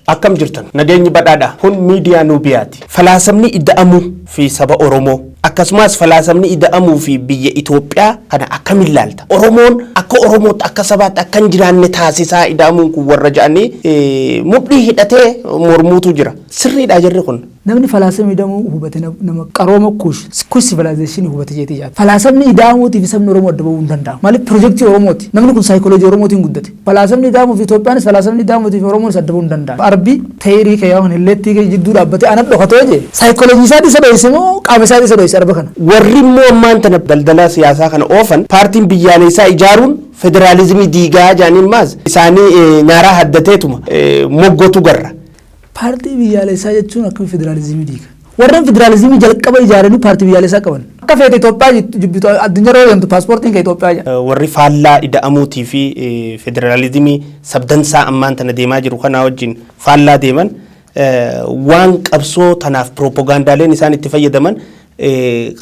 Akkam jirtan nageenyi badhaadha kun miidiyaa Nubiyaati. Falaasamni ida'amuu fi saba Oromoo akkasumas falaasamni ida'amuu fi biyya Itoophiyaa kana akkamiin ilaalta? Oromoon akka Oromootti akka sabaatti akka hin jiraanne taasisaa ida'amuun kun warra jedhanii mudhii hidhatee mormuutu jira. Sirriidha jirri kun. Namni falaasamni ida'amuu hubate nama qarooma kuush civilization hubate jeetee jaata. Falaasamni ida'amuutii fi sabni Oromoo adda bahuu hin danda'amu. Maaliif piroojeektii Oromooti. Namni kun saayikooloojii Oromootiin guddate. Falaasamni ida'amuu fi Itoophiyaanis falaasamni ida'amuu fi Oromoonis adda bahuu hin danda'amu. Arbi teerii kee yaa'uun illeetti jidduu dhaabbatee ana dhokatoo jee. Saayikooloojii isaati isa dho'ise moo qaama isaati isa dho'ise arba kana. Warri immoo ammaan tana daldala siyaasaa kana oofan paartiin biyyaalessaa ijaaruun federaalizimii diigaa jaaniin maas isaanii nyaaraa haddateetuma moggotu garra. Paartii biyyaalessaa jechuun akka federaalizimii diiga. Warreen federaalizimii jalqaba ijaaranii paartii biyyaalessaa qaban. Akka feete Itoophiyaa jibbitu addunyaa yeroo deemtu paaspoortiin kee Itoophiyaa jedha. Warri faallaa ida'amuutii fi federaalizimii sabdansaa ammaan tana deemaa jiru kanaa wajjin faallaa deeman waan qabsoo tanaaf piroopagaandaaleen isaan itti fayyadaman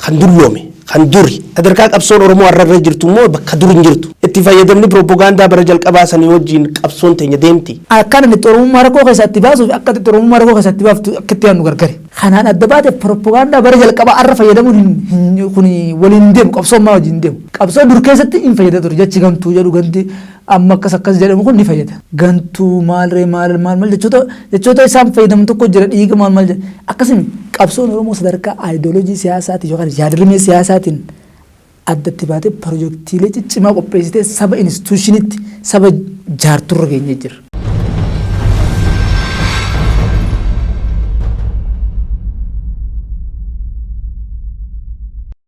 kan dulloome kan duri sadarkaa qabsoon Oromoo har'a jirtu immoo bakka dur hin jirtu itti fayyadamni piroopagaandaa bara jalqabaa sanii wajjin qabsoon teenya deemti. Akkaan inni Oromummaa rakkoo keessatti baasuuf akka itti Oromummaa rakkoo keessatti baaftu akka itti yaadnu gargari. Kanaan adda baate piroopagaandaa bara jalqabaa har'a fayyadamuun kun waliin deemu qabsoommaa wajjin deemu. Qabsoo dur keessatti hin fayyada ture jechi gantuu jedhu ganti amma akkas jedhamu kun ni fayyada. Gantuu maalree maal jechoota isaan fayyadamu tokko jira dhiiga maal jedha akkasuma qabsoon Oromoo sadarkaa aayidooloojii siyaasaatiin yookaan yaadrimee siyaasaatiin addatti baatee piroojeektiilee ciccimaa qopheessitee saba instituushinitti saba jaarturra geenyee jira.